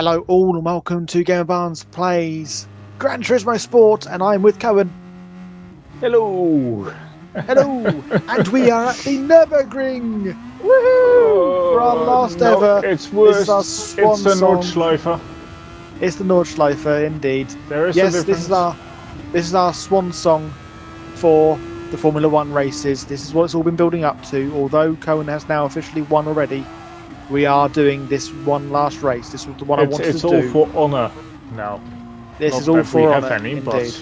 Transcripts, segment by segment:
Hello all and welcome to Gamer Barnes Plays Gran Turismo Sport, and I'm with Coen. Hello! Hello! And we are at the Nürburgring! Woohoo! For our last ever. It's worse. This is our swan it's the song. Nordschleifer. It's the Nordschleifer, indeed. There is yes, a difference. This is our swan song for the Formula One races. This is what it's all been building up to. Although Coen has now officially won already, we are doing this one last race. This was the one I wanted to do. It's all for honour now. This Not is all that for we honour, have any, indeed.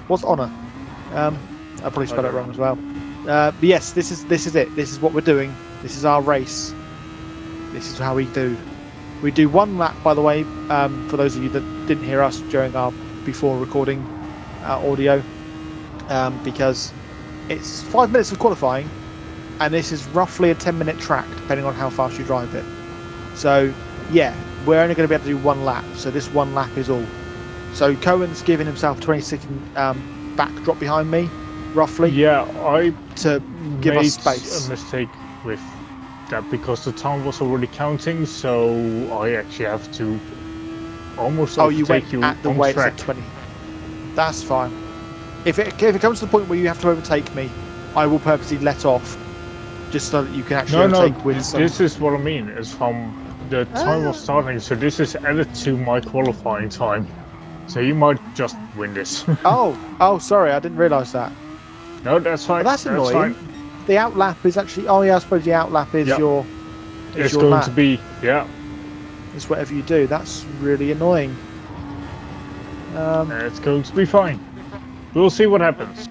What's honour? I probably spelled it wrong as well. But yes, this is it. This is what we're doing. This is our race. This is how we do. We do one lap, by the way, for those of you that didn't hear us during our before recording audio, because it's 5 minutes of qualifying, and this is roughly a 10-minute track, depending on how fast you drive it. So, yeah, we're only going to be able to do one lap, so this one lap is all. So Coen's giving himself 20-second backdrop behind me, roughly. Yeah, I to give us space. A mistake with that because the time was already counting, so I actually have to almost overtake you at the on way track. it's at 20. That's fine. If it comes to the point where you have to overtake me, I will purposely let off, just so that you can actually overtake with some... This is what I mean. It's from the time of starting, so this is added to my qualifying time. So you might just win this. oh, sorry, I didn't realise that. No, that's fine. Well, that's annoying. Fine. The outlap is actually... Oh, yeah, I suppose the outlap is your... It's your going lap. to be... Yeah. It's whatever you do. That's really annoying. It's going to be fine. We'll see what happens.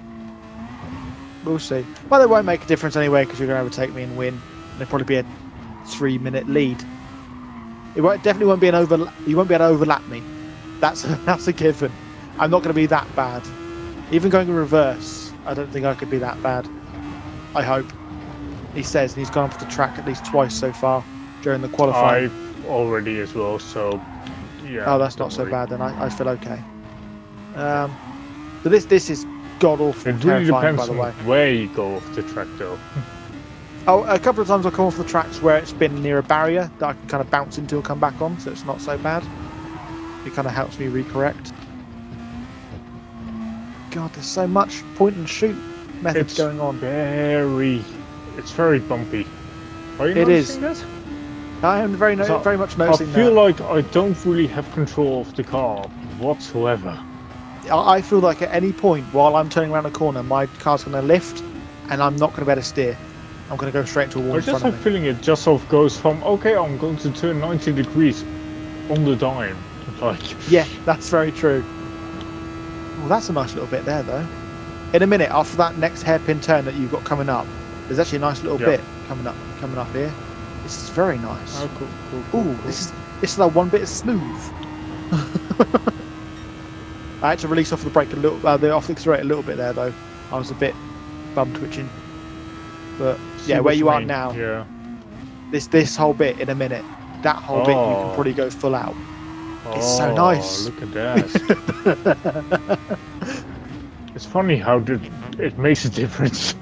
We'll see. Well, it won't make a difference anyway, because you're going to overtake me and win. There'll probably be a 3-minute lead. Definitely won't be an overlap. You won't be able to overlap me. That's a given. I'm not going to be that bad. Even going in reverse, I don't think I could be that bad. I hope. He says, and he's gone off the track at least twice so far during the qualifying. I already as well, so yeah. Oh, that's not so bad then. I feel okay. But this is god awful. It really terrifying, depends by the way. on where you go off the track, though. Oh, a couple of times I've come off the tracks where it's been near a barrier that I can kind of bounce into and come back on, so it's not so bad. It kind of helps me recorrect. God, there's so much point and shoot methods going on. It's very bumpy. Are you noticing that? I am very much noticing that. I feel like I don't really have control of the car whatsoever. I feel like at any point while I'm turning around a corner, my car's going to lift, and I'm not going to be able to steer. I'm going to go straight into a wall in front of me. I just have a feeling it just sort of goes from, okay, I'm going to turn 90 degrees on the dime. Yeah, that's very true. Well, that's a nice little bit there, though. In a minute, after that next hairpin turn that you've got coming up, there's actually a nice little bit coming up here. This is very nice. Oh, cool. Ooh, this is that one bit of smooth. I had to release off the brake a little, off the accelerator a little bit there though. I was a bit bum twitching. But yeah, where you are now. Yeah. This whole bit in a minute, that whole bit you can probably go full out. It's so nice. Look at that. It's funny how it makes a difference.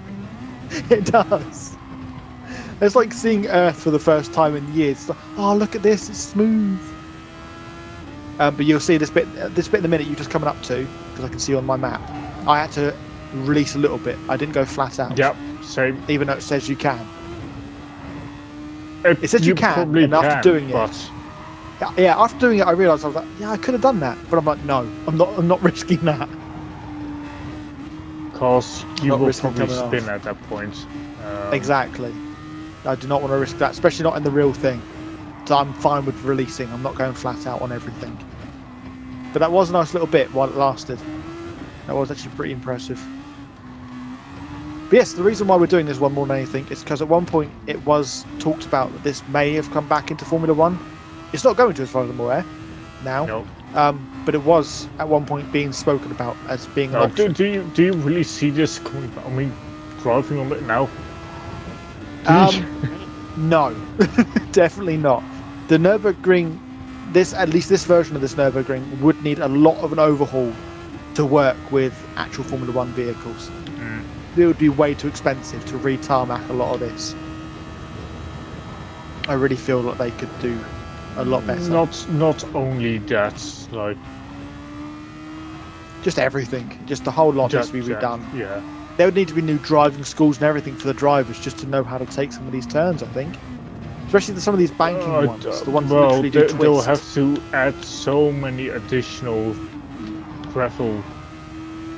It does. It's like seeing Earth for the first time in years. It's like, oh, look at this, it's smooth. But you'll see this bit in the minute you're just coming up to, because I can see on my map. I had to release a little bit. I didn't go flat out. Yep, same. Even though it says you can. It says you can, and after doing it. Yeah, after doing it, I realised I was like, yeah, I could have done that, but I'm like, no, I'm not risking that. Because you will probably spin at that point. Exactly. I do not want to risk that, especially not in the real thing. So I'm fine with releasing. I'm not going flat out on everything. But that was a nice little bit while it lasted. That was actually pretty impressive. But yes, the reason why we're doing this one more than anything is because at one point it was talked about that this may have come back into Formula One. It's not going to, as far as I'm aware, now. No. But it was at one point being spoken about as being an option. Do you really see this coming back? I mean, driving on it now? No, definitely not. The Nürburgring, at least this version of this Nürburgring, would need a lot of an overhaul to work with actual Formula One vehicles. It would be way too expensive to re-tarmac a lot of this. I really feel that they could do a lot better. Not only that, like Just everything, just the whole lot needs just to be redone. Yeah. There would need to be new driving schools and everything for the drivers just to know how to take some of these turns, I think. Especially some of these banking ones, the ones that literally do twists. They'll have to add so many additional gravel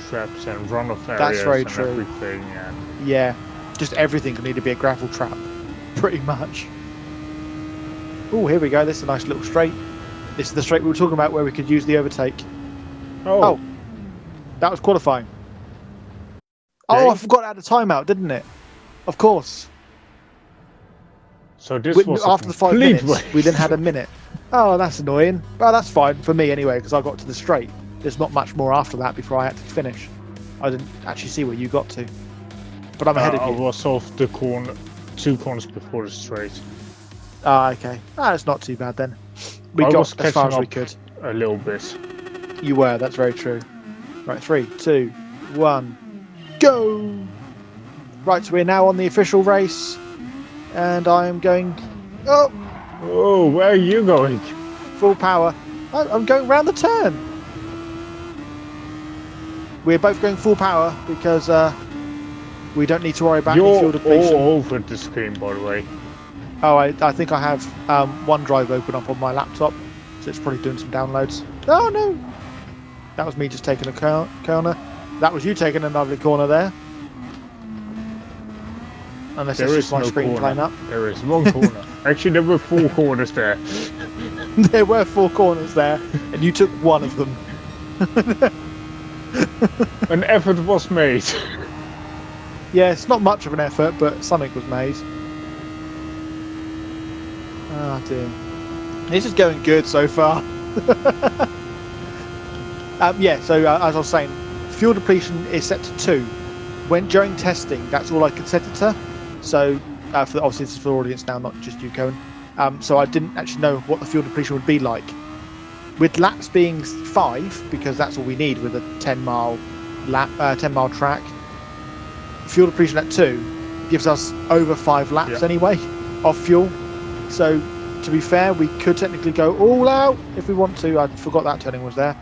traps and runoff areas. That's very and true. Everything. And Yeah, just everything will need to be a gravel trap, pretty much. Oh, here we go. This is a nice little straight. This is the straight we were talking about where we could use the overtake. Oh, that was qualifying. Oh, I forgot to add a timeout, didn't it? Of course. So this was after the 5 minutes, we then had a minute. Oh, that's annoying. Well, that's fine for me anyway, because I got to the straight. There's not much more after that before I had to finish. I didn't actually see where you got to. But I'm ahead of you. I was off the corner, 2 corners before the straight. Ah, okay. That's not too bad then. We got as far as we could. A little bit. You were, that's very true. Right, 3, 2, 1, go! Right, so we're now on the official race. And I am going... Oh! Oh, where are you going? Full power. I'm going round the turn. We're both going full power because we don't need to worry about any fuel depletion. You're all over the screen, by the way. Oh, I think I have OneDrive open up on my laptop, so it's probably doing some downloads. Oh, no! That was me just taking a corner. That was you taking a lovely corner there. Unless it's just my screen playing up. There is one corner. Actually, there were 4 corners there. There were 4 corners there, and you took one of them. An effort was made. Yeah, it's not much of an effort, but something was made. Oh dear. This is going good so far. Yeah, so as I was saying, fuel depletion is set to 2. When during testing, that's all I could set it to. So, obviously this is for the audience now, not just you, Coen. So I didn't actually know what the fuel depletion would be like. With laps being 5, because that's all we need with a 10-mile lap, 10-mile track. Fuel depletion at 2 gives us over 5 laps anyway of fuel. So, to be fair, we could technically go all out if we want to. I forgot that turning was there.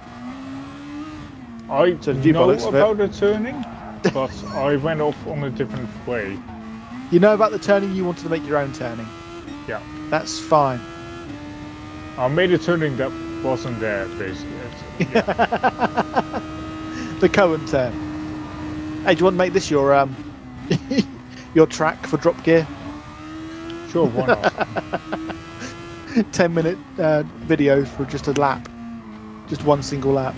I know about the turning, but I went off on a different way. You know about the turning, you wanted to make your own turning. Yeah. That's fine. I made a turning that wasn't there, basically. Yeah. The Coen turn. Hey, do you want to make this your your track for drop gear? Sure, why not? 10-minute video for just a lap. Just one single lap.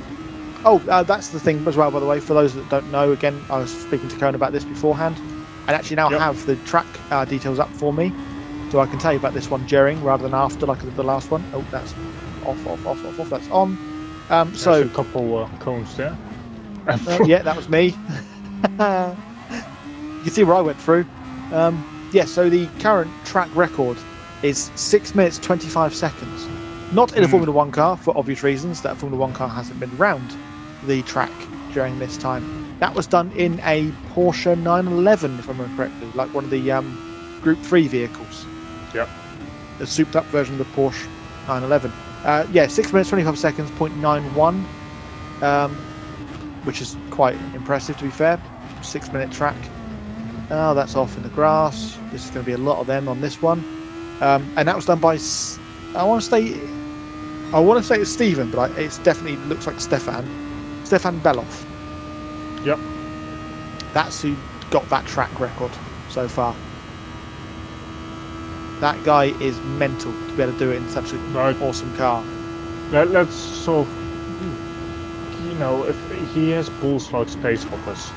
Oh, that's the thing as well, by the way, for those that don't know, again, I was speaking to Coen about this beforehand. I actually now have the track details up for me, so I can tell you about this one during rather than after, like I did the last one. Oh, that's off, that's on. So a couple cones there. yeah, that was me. You can see where I went through. Yeah, so the current track record is 6 minutes 25 seconds. Not in a Formula 1 car, for obvious reasons, that a Formula 1 car hasn't been around the track during this time. That was done in a Porsche 911, if I remember correctly, like one of the Group 3 vehicles. Yep. The souped up version of the Porsche 911. Yeah, 6 minutes 25 seconds, 0.91, which is quite impressive to be fair. 6 minute track. Oh, that's off in the grass. This is going to be a lot of them on this one. And that was done by, I want to say it's Stephen, but it definitely looks like Stefan Beloff. Yep. That's who got that track record so far. That guy is mental to be able to do it in such an awesome car. Let's sort of, if he has balls like space hoppers.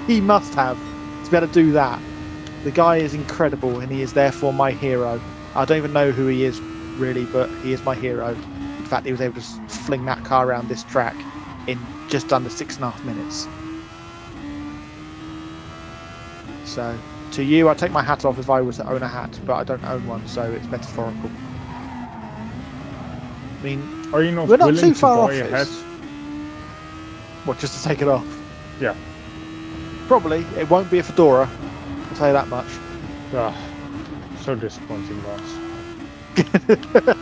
He must have to be able to do that. The guy is incredible, and he is therefore my hero. I don't even know who he is really, but he is my hero. In fact, he was able to fling that car around this track in just under 6.5 minutes. So, to you, I take my hat off if I was to own a hat, but I don't own one, so it's metaphorical. I mean, are you not we're not too far off a hat? What, just to take it off? Yeah. Probably. It won't be a fedora. I'll tell you that much. Ah, so disappointing, Lars.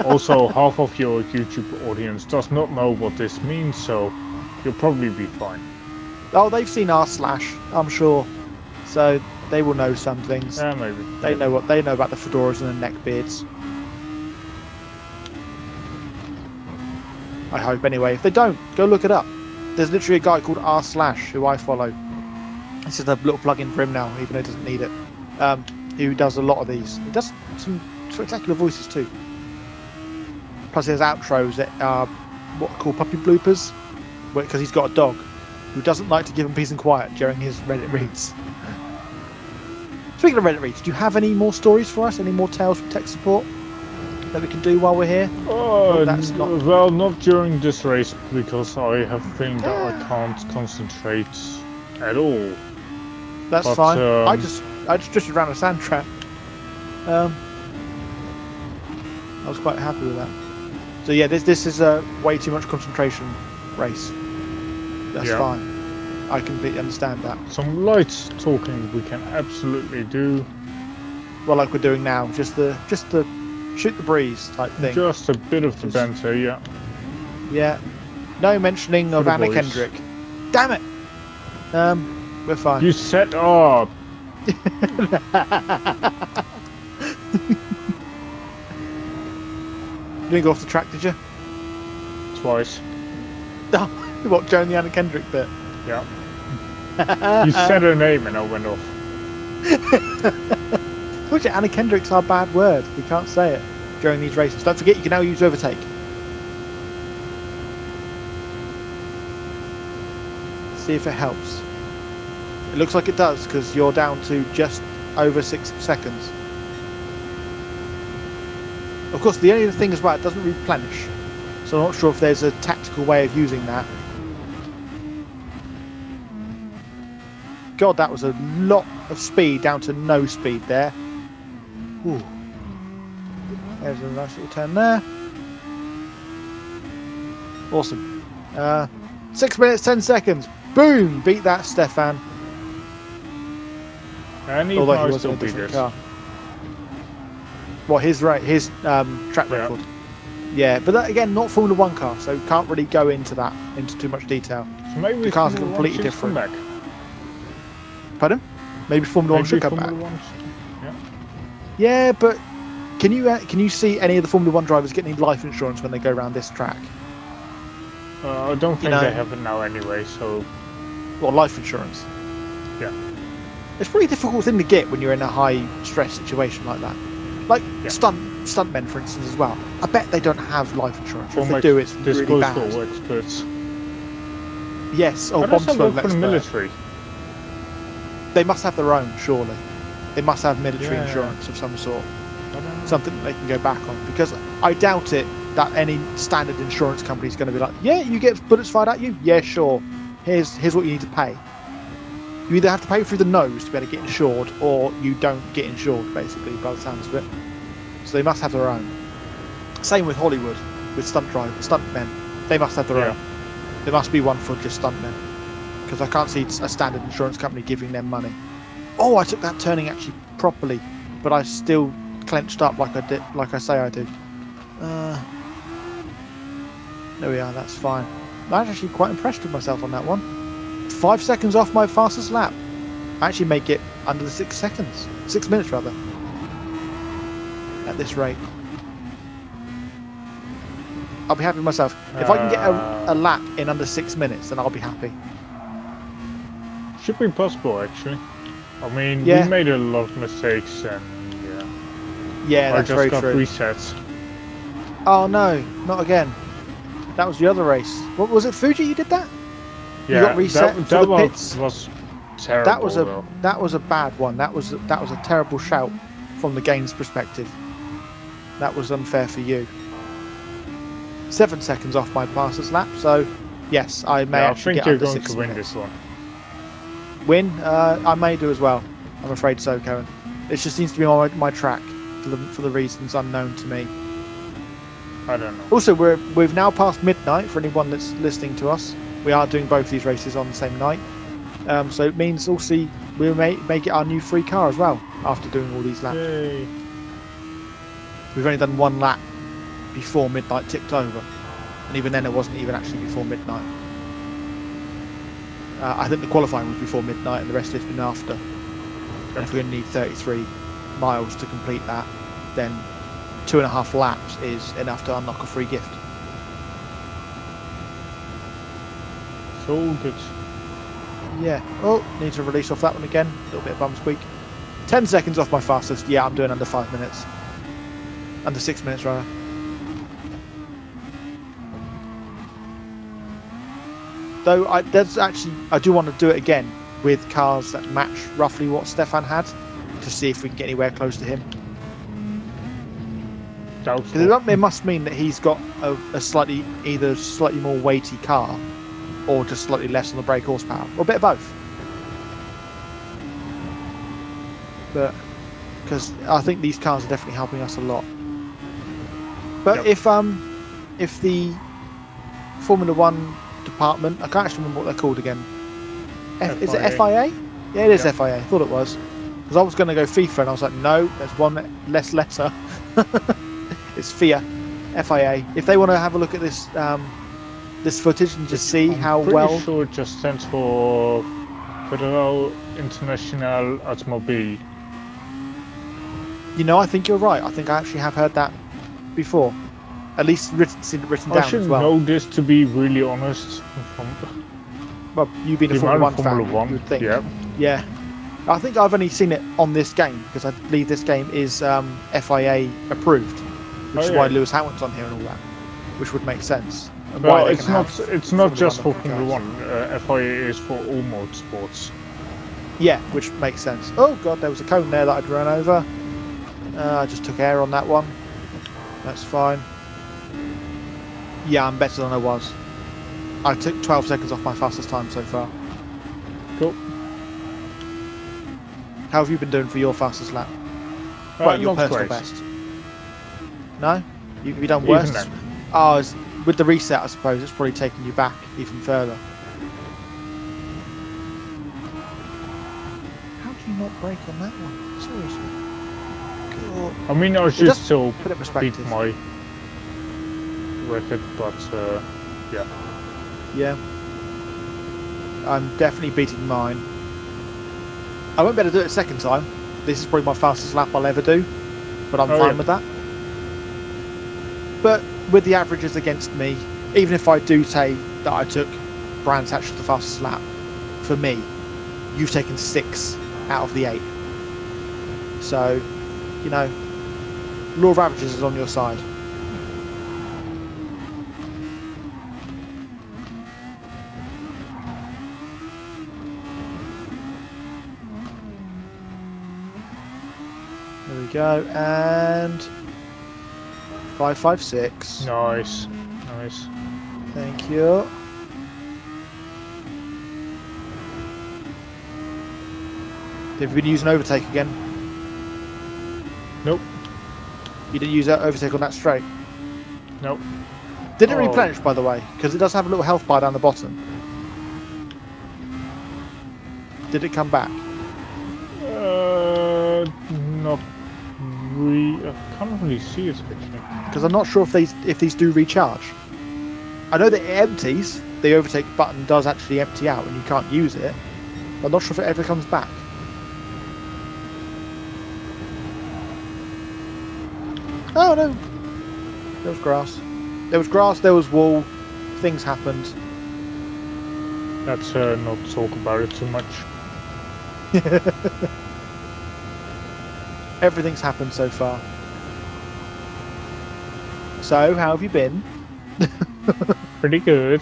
Also, half of your YouTube audience does not know what this means, so you'll probably be fine. Oh, they've seen r/, I'm sure. So they will know some things. Maybe. They know what they know about the fedoras and the neck beards. I hope anyway. If they don't, go look it up. There's literally a guy called r/ who I follow. It's just a little plug-in for him now, even though he doesn't need it. Who does a lot of these. He does some spectacular voices too. Plus, there's outros that are what are called puppy bloopers, because he's got a dog who doesn't like to give him peace and quiet during his Reddit reads. Speaking of Reddit reads, do you have any more stories for us? Any more tales from tech support that we can do while we're here? That's not... Well, not during this race, because I have a feeling that I can't concentrate at all. That's fine. I just drifted around a sand trap. I was quite happy with that. So yeah, this is a way too much concentration race. That's fine. I completely understand that. Some light talking we can absolutely do. Well, like we're doing now, just the shoot the breeze type thing. Just a bit of the banter, yeah. Yeah. No mentioning of Anna Kendrick. Damn it! We're fine. You set up. You didn't go off the track, did you? Twice. Oh, what, during the Anna Kendrick bit? Yeah. You said her name and I went off. Which Anna Kendrick's our bad word. We can't say it during these races. Don't forget, you can now use overtake. See if it helps. It looks like it does, because you're down to just over 6 seconds. Of course, the only thing as well, it doesn't replenish. So I'm not sure if there's a tactical way of using that. God, that was a lot of speed down to no speed there. Ooh. There's a nice little turn there. Awesome. 6 minutes, 10 seconds. Boom! Beat that, Stefan. Although he was in a different car. Well, his track record. Yeah, but that, again, not Formula 1 car, so can't really go into too much detail. So maybe the cars are completely different. Pardon? Maybe Formula 1 should come back. Yeah, but can you see any of the Formula 1 drivers get any life insurance when they go around this track? I don't think they have it now anyway, so... Well, life insurance. Yeah. It's a pretty difficult thing to get when you're in a high-stress situation like that. Like stuntmen, for instance, as well. I bet they don't have life insurance. If they do, it's really bad. Experts. Yes, or bomb squad experts. Military. They must have their own, surely. They must have military insurance of some sort. Something that they can go back on. Because I doubt it that any standard insurance company is going to be like, yeah, you get bullets fired at you? Yeah, sure. Here's what you need to pay. You either have to pay through the nose to be able to get insured, or you don't get insured, basically, by the sounds of it. So they must have their own. Same with Hollywood, with stuntmen. They must have their own. There must be one for just stuntmen. Because I can't see a standard insurance company giving them money. Oh, I took that turning actually properly, but I still clenched up like I say I do. There we are, that's fine. I'm actually quite impressed with myself on that one. 5 seconds off my fastest lap. I actually make it under the 6 seconds. 6 minutes rather. At this rate. I'll be happy with myself. If I can get a lap in under 6 minutes, then I'll be happy. Should be possible, actually. I mean, we made a lot of mistakes and that's very true. I just got resets. Oh no, not again. That was the other race. What was it, Fuji? You did that? Yeah, you got reset for the pits? Was terrible. That was a bad one. That was a terrible shout from the game's perspective. That was unfair for you. 7 seconds off my fastest lap, so yes, I may actually get under 6 minutes. I think you're going to win this one. Win? I may do as well. I'm afraid so, Coen. It just seems to be on my track for the reasons unknown to me. I don't know. Also, we've now passed midnight for anyone that's listening to us. We are doing both these races on the same night. So it means also we may make it our new free car as well after doing all these laps. Yay. we've only done one lap before midnight ticked over, and even then it wasn't even actually before midnight. I think the qualifying was before midnight, and the rest has been after. And if we're going to need 33 miles to complete that, then 2.5 laps is enough to unlock a free gift. So good. Yeah. Oh, need to release off that one again. A little bit of bum squeak. 10 seconds off my fastest. Yeah, I'm doing under 5 minutes. Under 6 minutes, rather. Though I do want to do it again with cars that match roughly what Stefan had, to see if we can get anywhere close to him. Because it must mean that he's got a either slightly more weighty car, or just slightly less on the brake horsepower, or a bit of both. But because I think these cars are definitely helping us a lot. But Yep. if the Formula One department, I can't actually remember what they're called again. Is it FIA? Yeah, it is FIA. I thought it was. Because I was going to go FIFA, and I was like, no, there's one less letter. It's FIA. If they want to have a look at this this footage and just see how well. I'm pretty sure it just stands for Federal International Automobile. You know, I think you're right. I think I actually have heard that before. At least seen it written down I should as well. know this, to be really honest. Well, you being a Formula One fan, you would think. Yeah. I think I've only seen it on this game, because I believe this game is FIA approved, which is why Lewis Hamilton's on here and all that, which would make sense. And Well, why it's not just for Formula One. FIA is for all motorsports. Yeah, which makes sense. Oh god, there was a cone there that I'd run over. I just took air on that one. That's fine. Yeah, I'm better than I was. I took 12 seconds off my fastest time so far. Cool. How have you been doing for your fastest lap? Well, your not personal great. best. No? You've done Even worse? then. Oh, with the reset, I suppose, it's probably taking you back even further. How do you not brake on that one? Seriously. God. I mean, I It should does still put it in beat perspective. my record, but yeah. Yeah. I'm definitely beating mine. I won't be able to do it a second time. This is probably my fastest lap I'll ever do, but I'm fine with that. But with the averages against me, even if I do say that I took Brands Hatch the fastest lap, for me, you've taken 6 out of the 8. So, you know, law of averages is on your side. There we go, and 556. Nice. Thank you. Have you been using overtake again? Nope. You didn't use that overtake on that straight? Nope. Didn't replenish, by the way, because it does have a little health bar down the bottom. Did it come back? Not really. I can't really see it actually. Because I'm not sure if these do recharge. I know that it empties. The overtake button does actually empty out and you can't use it. But I'm not sure if it ever comes back. Oh no! There was grass. There was grass, there was wall. Things happened. Let's not talk about it too much. Everything's happened so far. So, how have you been? Pretty good.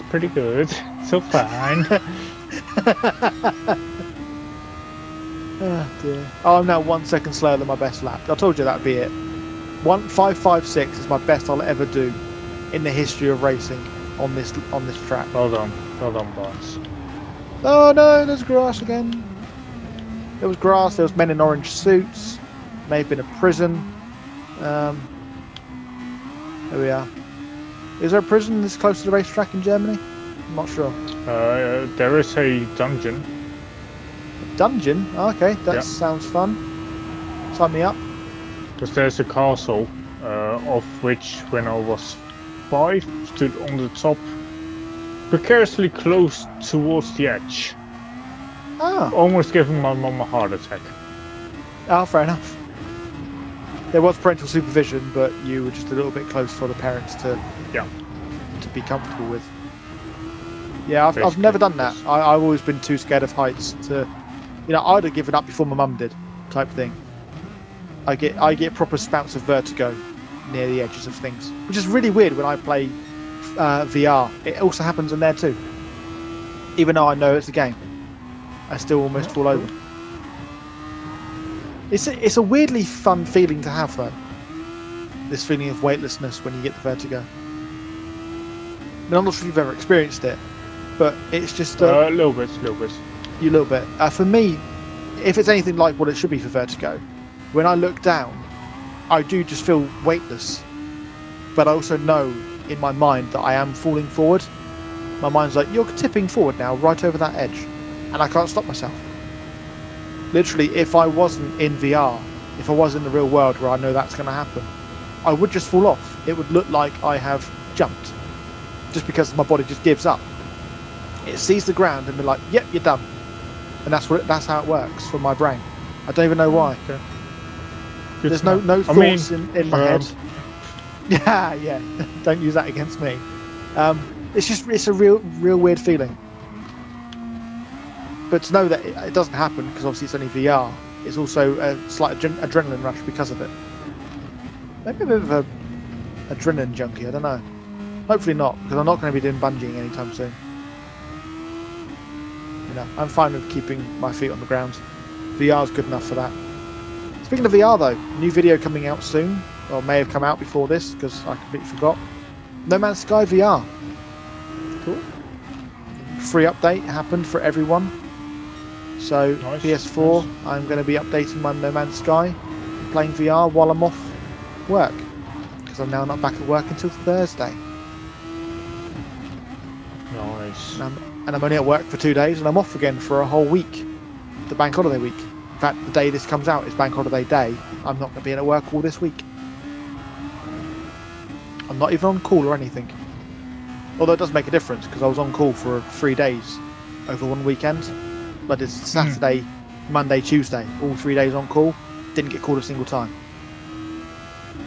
So fine. Oh dear. Oh, I'm now 1 second slower than my best lap. I told you that'd be it. 1:556 is my best I'll ever do in the history of racing on this track. Well done, Barnes. Oh no, there's grass again. There was grass. There was men in orange suits. May have been a prison. There we are. Is there a prison this close to the racetrack in Germany? I'm not sure. There is a dungeon. Dungeon? Oh, okay, that sounds fun. Sign me up. Because there's a castle of which, when I was 5, stood on the top, precariously close towards the edge, Oh, almost giving my mum a heart attack. oh, fair enough. There was parental supervision, but you were just a little bit close for the parents to be comfortable with. Yeah, I've never done that. I've always been too scared of heights to, I'd have given up before my mum did, type thing. I get proper spouts of vertigo near the edges of things, which is really weird when I play VR. It also happens in there too. Even though I know it's a game, I still almost fall over. It's a weirdly fun feeling to have though. This feeling of weightlessness when you get the vertigo. I mean, I'm not sure if you've ever experienced it, but it's just a little bit. You little bit. For me, if it's anything like what it should be for vertigo, when I look down, I do just feel weightless. But I also know in my mind that I am falling forward. My mind's like, you're tipping forward now, right over that edge, and I can't stop myself. Literally, if I wasn't in VR, if I was in the real world where I know that's going to happen, I would just fall off. It would look like I have jumped, just because my body just gives up. It sees the ground and be like, "Yep, you're done," and that's how it works for my brain. I don't even know why. Okay. There's no thoughts in my head. Yeah. Don't use that against me. It's a real weird feeling. But to know that it doesn't happen, because obviously it's only VR, it's also a slight adrenaline rush because of it. Maybe a bit of a adrenaline junkie, I don't know. Hopefully not, because I'm not going to be doing bungeeing anytime soon. I'm fine with keeping my feet on the ground. VR's good enough for that. Speaking of VR though, new video coming out soon, or may have come out before this, because I completely forgot. No Man's Sky VR. Cool. Free update happened for everyone. So Nice, PS4, nice. I'm going to be updating my No Man's Sky, playing VR while I'm off work, because I'm now not back at work until Thursday. Nice. And I'm only at work for 2 days, and I'm off again for a whole week, the bank holiday week. In fact, the day this comes out is bank holiday day. I'm not going to be at work all this week. I'm not even on call or anything. Although it does make a difference, because I was on call for 3 days over one weekend. But it's Saturday, Monday, Tuesday, all 3 days on call. Didn't get called a single time.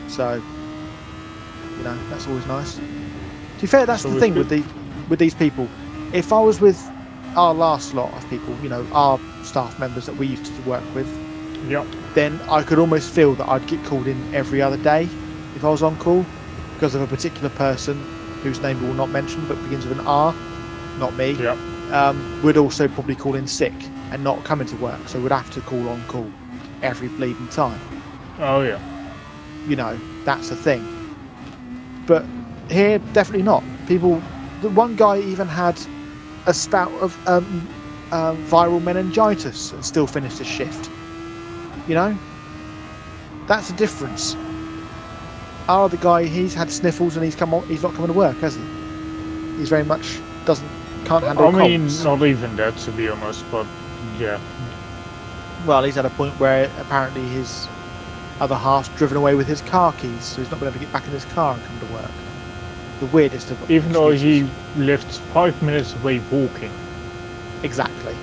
So, that's always nice. To be fair, that's the thing with these people. If I was with our last lot of people, our staff members that we used to work with, then I could almost feel that I'd get called in every other day if I was on call, because of a particular person whose name we will not mention but begins with an R, not me. Would also probably call in sick and not come into work, so would have to call on call every bleeding time. Oh yeah. That's a thing. But here, definitely not. The one guy even had a spout of viral meningitis and still finished his shift. That's a difference. Our other guy, he's had sniffles and he's not coming to work, has he? He's very much can't handle colds. Not even that, to be honest, but yeah. Well, he's at a point where apparently his other half's driven away with his car keys, so he's not been able to get back in his car and come to work. The weirdest of Even though he lived 5 minutes away walking. Exactly.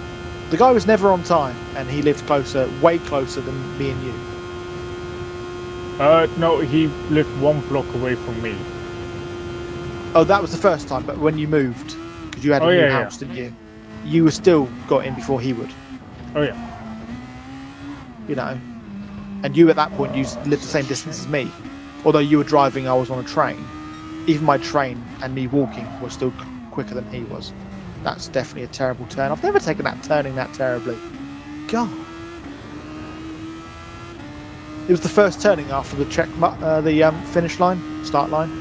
The guy was never on time, and he lived way closer than me and you. No, he lived 1 block away from me. Oh, that was the first time, but when you moved, because you had a new house, didn't you? You were still got in before he would. Oh yeah. And you at that point, you lived the same distance as me. Although you were driving, I was on a train. Even my train and me walking was still quicker than he was. That's definitely a terrible turn. I've never taken that turning that terribly. God. It was the first turning after the finish line, start line.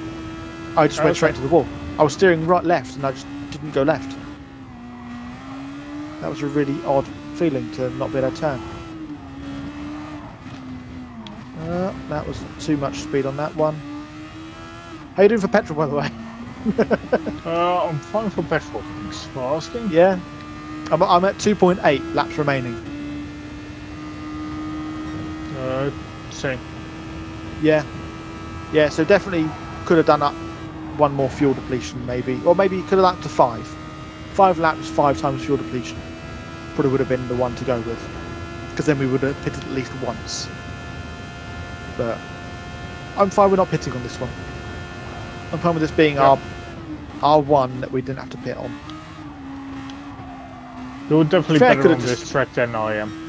I just went straight to the wall. I was steering right left and I just didn't go left. That was a really odd feeling to not be able to turn. That was too much speed on that one. How you doing for petrol, by the way? I'm fine for petrol, thanks for asking. Yeah. I'm at 2.8 laps remaining. Same. Yeah. Yeah, so definitely could have done up one more fuel depletion, maybe, or maybe could have done up to 5. 5 laps, 5 times fuel depletion. Probably would have been the one to go with, because then we would have pitted at least once. But I'm fine with not pitting on this one. I'm fine with this being our one that we didn't have to pit on. You're definitely Fair, better on could've this track than I am.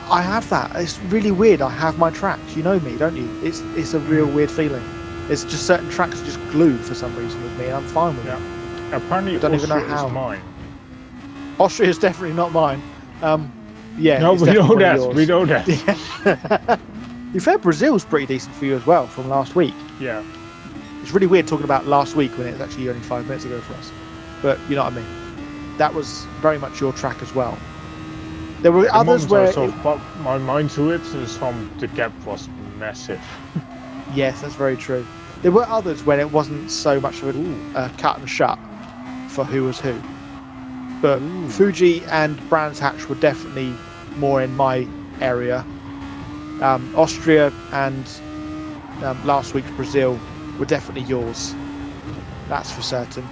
I have that. It's really weird. I have my tracks. You know me, don't you? It's a real weird feeling. It's just certain tracks are just glue for some reason with me, and I'm fine with it. Apparently, I don't even know Austria how. is mine. Austria is definitely not mine. Yeah. No, it's we know definitely one of that. yours. We know that. Yeah. To be fair, Brazil's pretty decent for you as well from last week. Yeah. It's really weird talking about last week when it was actually only 5 minutes ago for us. But you know what I mean. That was very much your track as well. There were others where my mind to it is the gap was massive. Yes, that's very true. There were others when it wasn't so much of a cut and shut for who was who. But Fuji and Brands Hatch were definitely more in my area. Austria and last week's Brazil were definitely yours. That's for certain.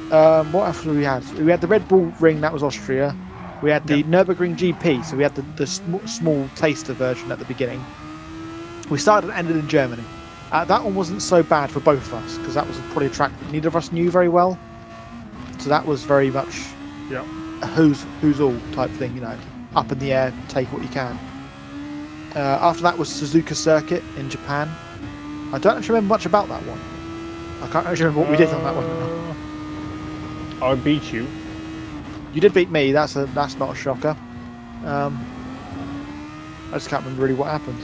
What else we had? We had the Red Bull Ring, that was Austria. We had the Nürburgring GP, so we had the small taster version at the beginning. We started and ended in Germany. That one wasn't so bad for both of us, because that was probably a track that neither of us knew very well. So that was very much a who's all type thing, you know, up in the air, take what you can. After that was Suzuka Circuit in Japan. I don't actually remember much about that one. I can't actually remember what we did on that one. I beat you. You did beat me. That's not a shocker. I just can't remember really what happened.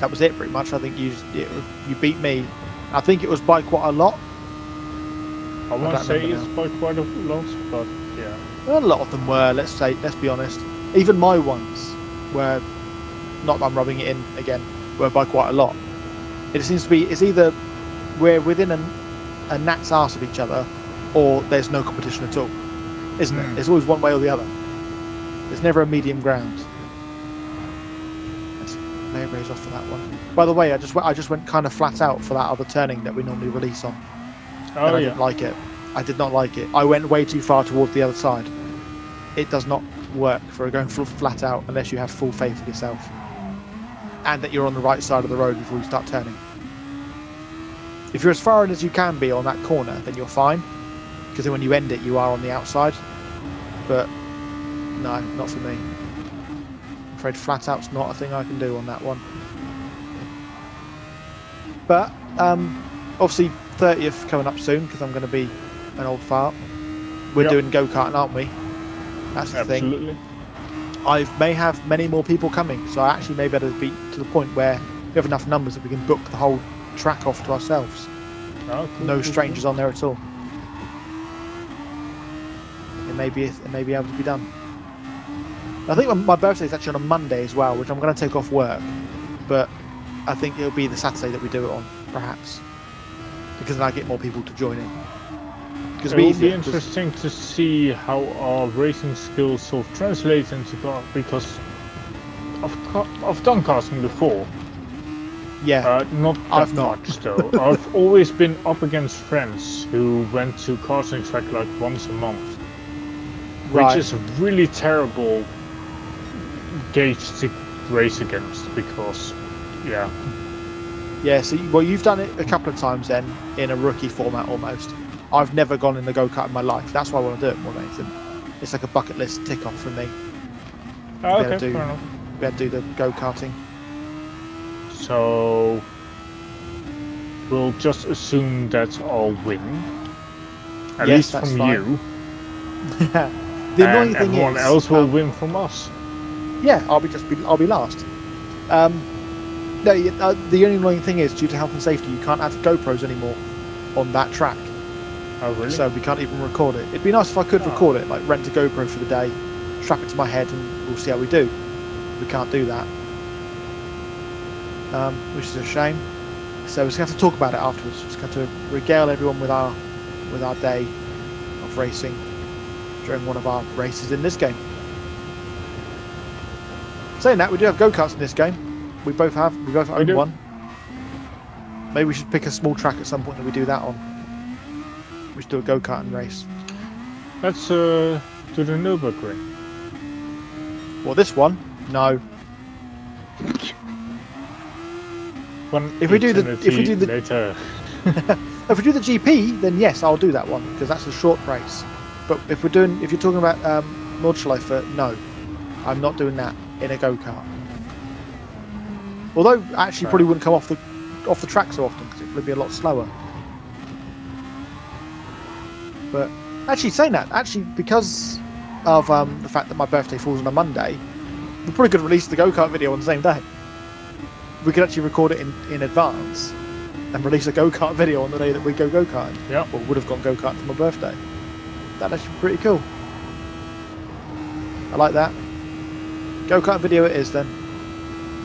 That was it, pretty much. I think you beat me. I think it was by quite a lot. I want to say it's by quite a lot, but yeah. A lot of them were. Let's be honest. Even my ones were. Not that I'm rubbing it in again. Were by quite a lot. It seems to be. It's either we're within a gnat's arse of each other, or there's no competition at all, isn't it? It's always one way or the other. There's never a medium ground. Let's lay a raise off for that one. By the way, I just went kind of flat out for that other turning that we normally release on. I didn't like it. I did not like it. I went way too far towards the other side. It does not work for going flat out unless you have full faith in yourself, and that you're on the right side of the road before you start turning. If you're as far in as you can be on that corner, then you're fine, because then when you end it, you are on the outside. But no, not for me. I'm afraid flat out's not a thing I can do on that one. But obviously 30th coming up soon, because I'm going to be an old fart. We're doing go-karting, aren't we? That's the thing. Absolutely. I may have many more people coming, so I actually may be able to be to the point where we have enough numbers that we can book the whole track off to ourselves. Oh, cool, No strangers on there at all. It may be able to be done. I think my birthday is actually on a Monday as well, which I'm going to take off work, but I think it'll be the Saturday that we do it on, perhaps, because then I get more people to join in. It will be interesting to see how our racing skills sort of translate into car, because I've done karting before. Yeah, not that much though. I've always been up against friends who went to karting track like once a month, which is a really terrible gauge to race against, because so you've done it a couple of times then in a rookie format almost. I've never gone in the go-kart in my life. That's why I want to do it more than anything. It's like a bucket list tick off for me. Okay, fair enough. We had to do the go-karting. So we'll just assume that I'll win. At least from you. The annoying thing everyone else will win from us. Yeah, I'll be last. No, the only annoying thing is, due to health and safety, you can't have GoPros anymore on that track. Oh really? So we can't even record it. It'd be nice if I could record it, like rent a GoPro for the day, strap it to my head, and we'll see how we do. We can't do that, which is a shame. So we're just going to have to talk about it afterwards. We're just going to regale everyone with our day of racing during one of our races in this game. Saying that, we do have go-karts in this game. We both own do. one. Maybe we should pick a small track at some point that we do that on. We should do a go-karting race. Let's do the Nürburgring. Well, this one? No. If we do the later. if we do the GP, then yes, I'll do that one because that's a short race. But if you're talking about Nordschleife, no, I'm not doing that in a go-kart. Although actually probably wouldn't come off the track so often because it would be a lot slower. But actually saying that, because of the fact that my birthday falls on a Monday, we probably could release the go-kart video on the same day. We could actually record it in advance and release a go-kart video on the day that we go go-karting. Yeah. Or would have gone go-karting for my birthday. That'd actually be pretty cool. I like that. Go-kart video it is then.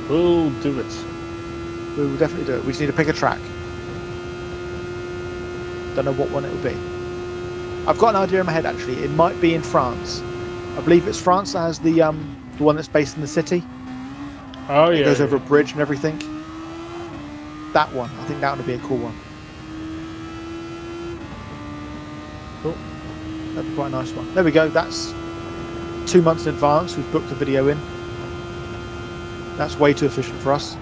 We'll do it. We will definitely do it. We just need to pick a track. Don't know what one it will be. I've got an idea in my head actually. It might be in France. I believe it's France that has the one that's based in the city. Oh yeah. It goes over a bridge and everything. That one. I think that would be a cool one. Cool. That'd be quite a nice one. There we go. That's 2 months in advance. We've booked the video in. That's way too efficient for us.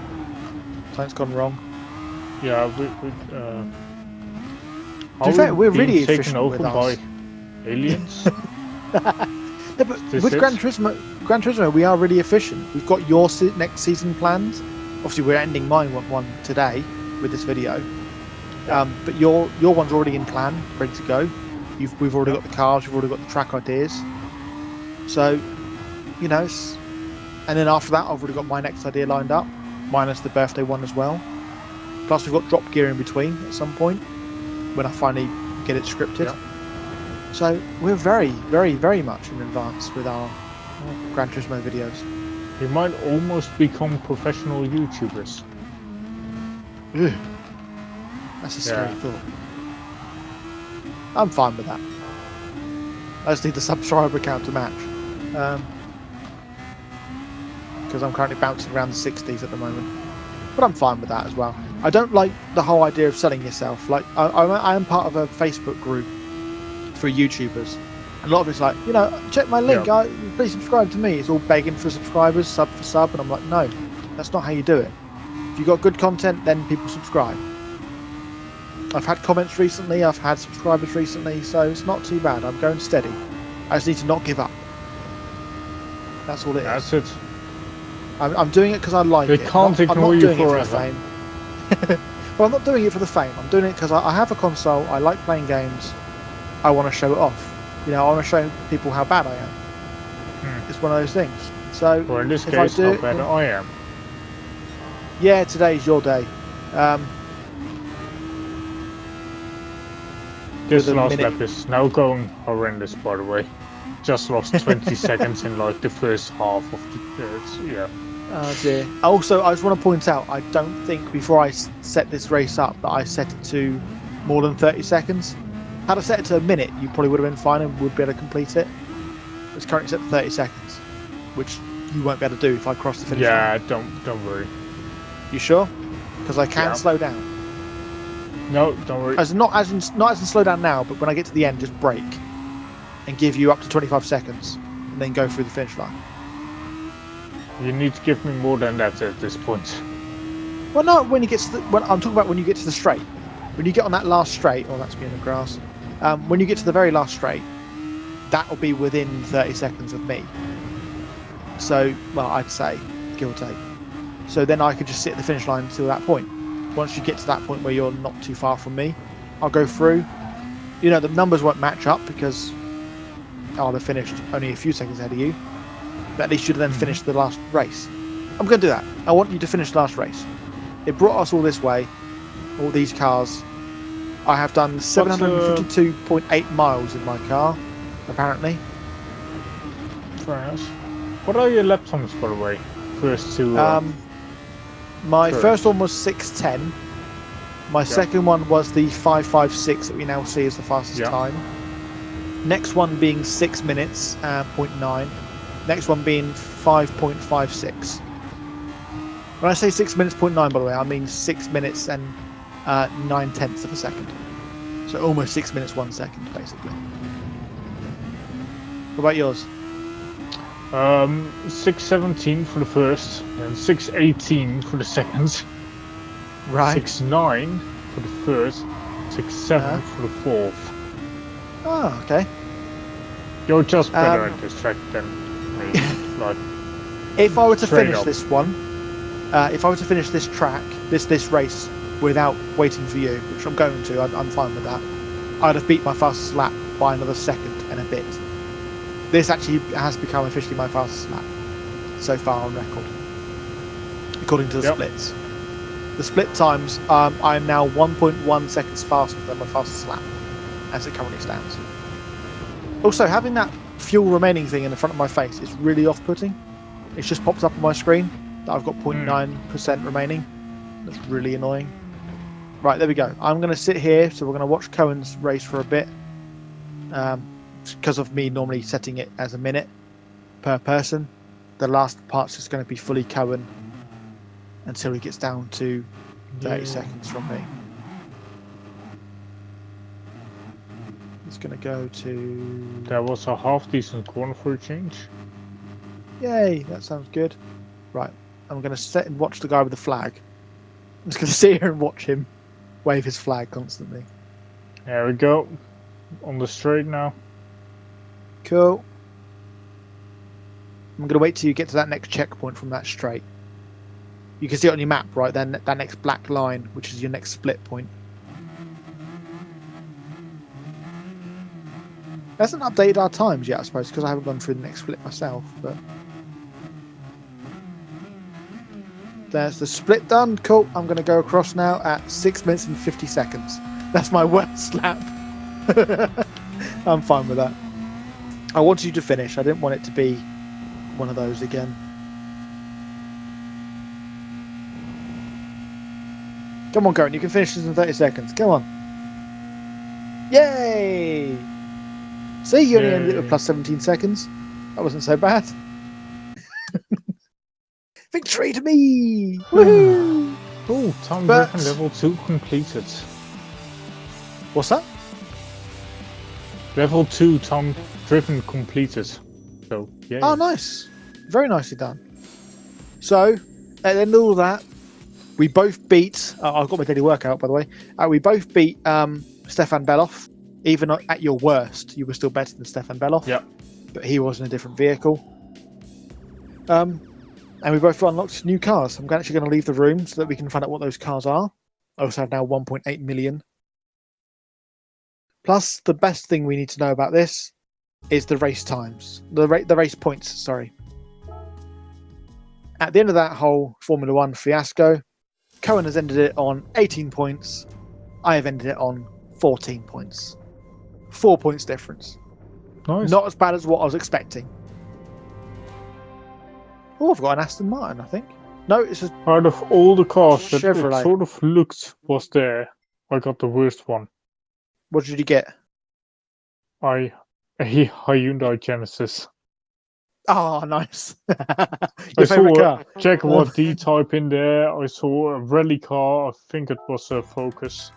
Something's gone wrong. Yeah, To be fair, we're really efficient over with by us. aliens. Yeah, but with Gran Turismo, we are really efficient. We've got your next season planned. Obviously, we're ending mine one today with this video. But your one's already in plan, ready to go. We've already got the cars, we've already got the track ideas. So, you know, and then after that, I've already got my next idea lined up, minus the birthday one as well. Plus, we've got drop gear in between at some point when I finally get it scripted. Yeah. So we're very, very, very much in advance with our Gran Turismo videos. We might almost become professional YouTubers. Ugh. That's a scary thought. I'm fine with that. I just need the subscriber count to match. Because I'm currently bouncing around the 60s at the moment. But I'm fine with that as well. I don't like the whole idea of selling yourself. Like, I am part of a Facebook group for YouTubers. And a lot of it's like, you know, check my link, please subscribe to me. It's all begging for subscribers, sub for sub. And I'm like, no, that's not how you do it. If you've got good content, then people subscribe. I've had comments recently, I've had subscribers recently, so it's not too bad. I'm going steady. I just need to not give up. That's all it is. That's it. I'm doing it because I like They it. can't ignore you forever. Fame. Well, I'm not doing it for the fame. I'm doing it because I have a console. I like playing games. I want to show it off. You know, I want to show people how bad I am. It's one of those things. So, or in this if case, I do how bad I am. Yeah, today's your day. This last lap is now going horrendous, by the way. Just lost 20 seconds in like the first half of the yeah. Oh dear. Also, I just want to point out, I don't think before I set this race up that I set it to more than 30 seconds. Had I set it to a minute, you probably would have been fine and would be able to complete it. It's currently set to 30 seconds, which you won't be able to do if I cross the finish line. Yeah, don't worry. You sure? Because I can slow down. No, don't worry. Not as in slow down now, but when I get to the end, just brake and give you up to 25 seconds, and then go through the finish line. You need to give me more than that at this point. Well, no. When you get to I'm talking about when you get to the straight. When you get on that last straight, oh, that's me in the grass. When you get to the very last straight, that will be within 30 seconds of me. So, well, I'd say, give or take. So then I could just sit at the finish line until that point. Once you get to that point where you're not too far from me, I'll go through. You know, the numbers won't match up because I'll have finished only a few seconds ahead of you. But at least you'd then finish the last race. I'm going to do that. I want you to finish the last race. It brought us all this way, all these cars. I have done 752.8 miles in my car, apparently. Fair enough. What are your lap times, by the way? First two. My first one was 6:10. My second one was the 5:56 that we now see as the fastest time. Next one being 6 minutes, 0.9. Next one being 5.56. When I say 6 minutes, 0.9, by the way, I mean 6 minutes and 9/10 of a second. So almost 6 minutes, 1 second, basically. What about yours? 6:17 for the first, and 6:18 for the second. Right. 6:09 for the third, 6:07 for the fourth. Oh, okay. You're just better at this track than me. Like, if I were to straight finish up. this one, if I were to finish this track, this race, without waiting for you, which I'm going to, I'm fine with that, I'd have beat my fastest lap by another second and a bit. This actually has become officially my fastest lap so far on record, according to the splits. The split times, I am now 1.1 seconds faster than my fastest lap, as it currently stands. Also, having that fuel remaining thing in the front of my face is really off-putting. It's just popped up on my screen that I've got 0.9% remaining. That's really annoying. Right, there we go. I'm going to sit here, so we're going to watch Coen's race for a bit. Because of me normally setting it as a minute per person, the last part's just going to be fully Coen until he gets down to 30 seconds from me. It's going to go to... That was a half-decent corner for a change. Yay, that sounds good. Right, I'm going to sit and watch the guy with the flag. I'm just going to sit here and watch him wave his flag constantly. There we go. On the straight now. Cool. I'm going to wait till you get to that next checkpoint from that straight. You can see it on your map, right? Then that next black line, which is your next split point. It hasn't updated our times yet, I suppose, because I haven't gone through the next split myself. But there's the split done. Cool. I'm going to go across now at 6 minutes and 50 seconds. That's my worst lap. I'm fine with that. I wanted you to finish. I didn't want it to be one of those again. Come on, Coen. You can finish this in 30 seconds. Come on. Yay! See, you only ended it with plus 17 seconds. That wasn't so bad. Victory to me! Woohoo! Oh, Tom Griffin level 2 completed. What's that? Level 2 Tom Griffin completed. So, yeah. Oh, nice. Very nicely done. So, at the end of all that, we both beat... I've got my daily workout, by the way. We both beat Stefan Beloff. Even at your worst, you were still better than Stefan Beloff. Yep. But he was in a different vehicle. And we both unlocked new cars. I'm actually going to leave the room so that we can find out what those cars are. I also have now 1.8 million. Plus, the best thing we need to know about this is the race times. The race points, sorry. At the end of that whole Formula One fiasco, Coen has ended it on 18 points. I have ended it on 14 points. 4 points difference. Nice. Not as bad as what I was expecting. Oh, I've got an Aston Martin, I think. No, it's a... Out of all the cars that it Chevrolet. sort of looked was there, I got the worst one. What did you get? A Hyundai Genesis. Oh, nice. I Your favourite saw car? a Jaguar D-Type in there. I saw a rally car. I think it was a Focus.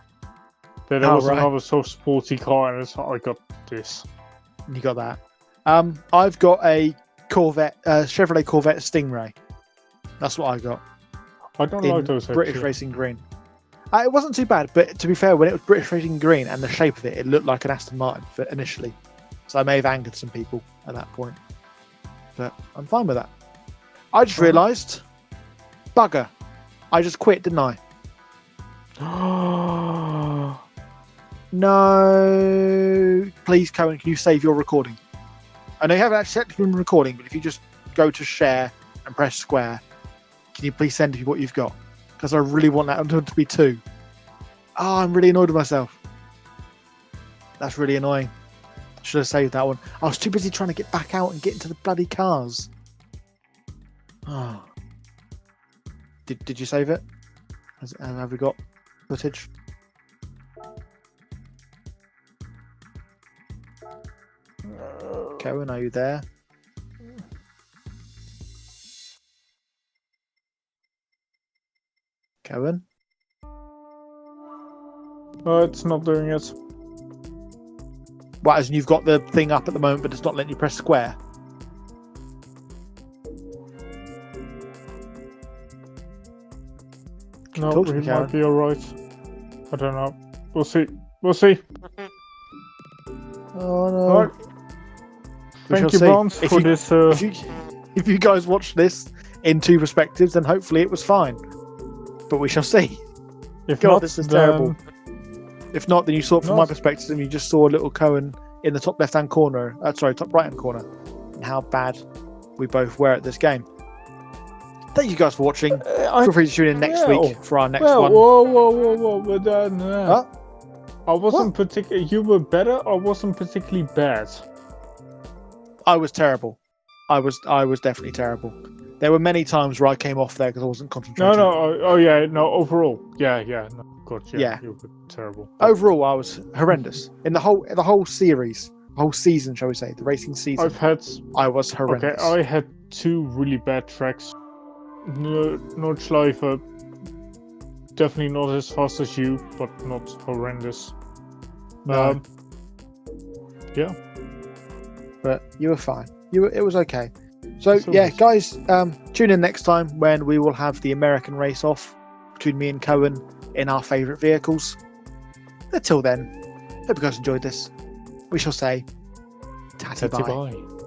Then there was another so sporty car, and I got this. You got that. I've got a Corvette, Chevrolet Corvette Stingray. That's what I got. I don't like those. British Racing Green. It wasn't too bad, but to be fair, when it was British Racing Green and the shape of it, it looked like an Aston Martin initially. So I may have angered some people at that point. But I'm fine with that. I just realised, bugger, I just quit, didn't I? No. Please, Coen, can you save your recording? I know you haven't actually technically been recording, but if you just go to share and press square, can you please send me what you've got? Because I really want that to be 2. Oh, I'm really annoyed with myself. That's really annoying. Should have saved that one. I was too busy trying to get back out and get into the bloody cars. Oh. Did you save it? Have we got footage? Coen, are you there? Coen. It's not doing it. Well, as in you've got the thing up at the moment, but it's not letting you press square. No, Talk to me, he Karen. might be alright. I don't know. We'll see. We'll see. Oh no. Alright. We Thank shall you, see. Barnes, If for you- this. If you guys watch this in two perspectives, then hopefully it was fine. But we shall see. If God, not, this is then- terrible. If not, then you saw it from my Not. perspective and you just saw a little Coen in the top left-hand corner. Top right-hand corner. And how bad we both were at this game. Thank you guys for watching. Feel free to tune in next week for our next one. Whoa! But then, Huh? I wasn't particularly. You were better. I wasn't particularly bad. I was terrible. I was definitely terrible. There were many times where I came off there because I wasn't concentrating. No. Overall, yeah. No, God, Yeah. You were terrible. Overall, I was horrendous in the whole series, the whole season, shall we say, the racing season. I've had. I was horrendous. Okay, I had 2 really bad tracks. Nordschleife, definitely not as fast as you, but not horrendous. No. Yeah. But you were fine. It was okay. So So yeah, good. guys, tune in next time when we will have the American race off between me and Coen in our favourite vehicles. Until then, hope you guys enjoyed this. We shall say, tatty bye. Bye.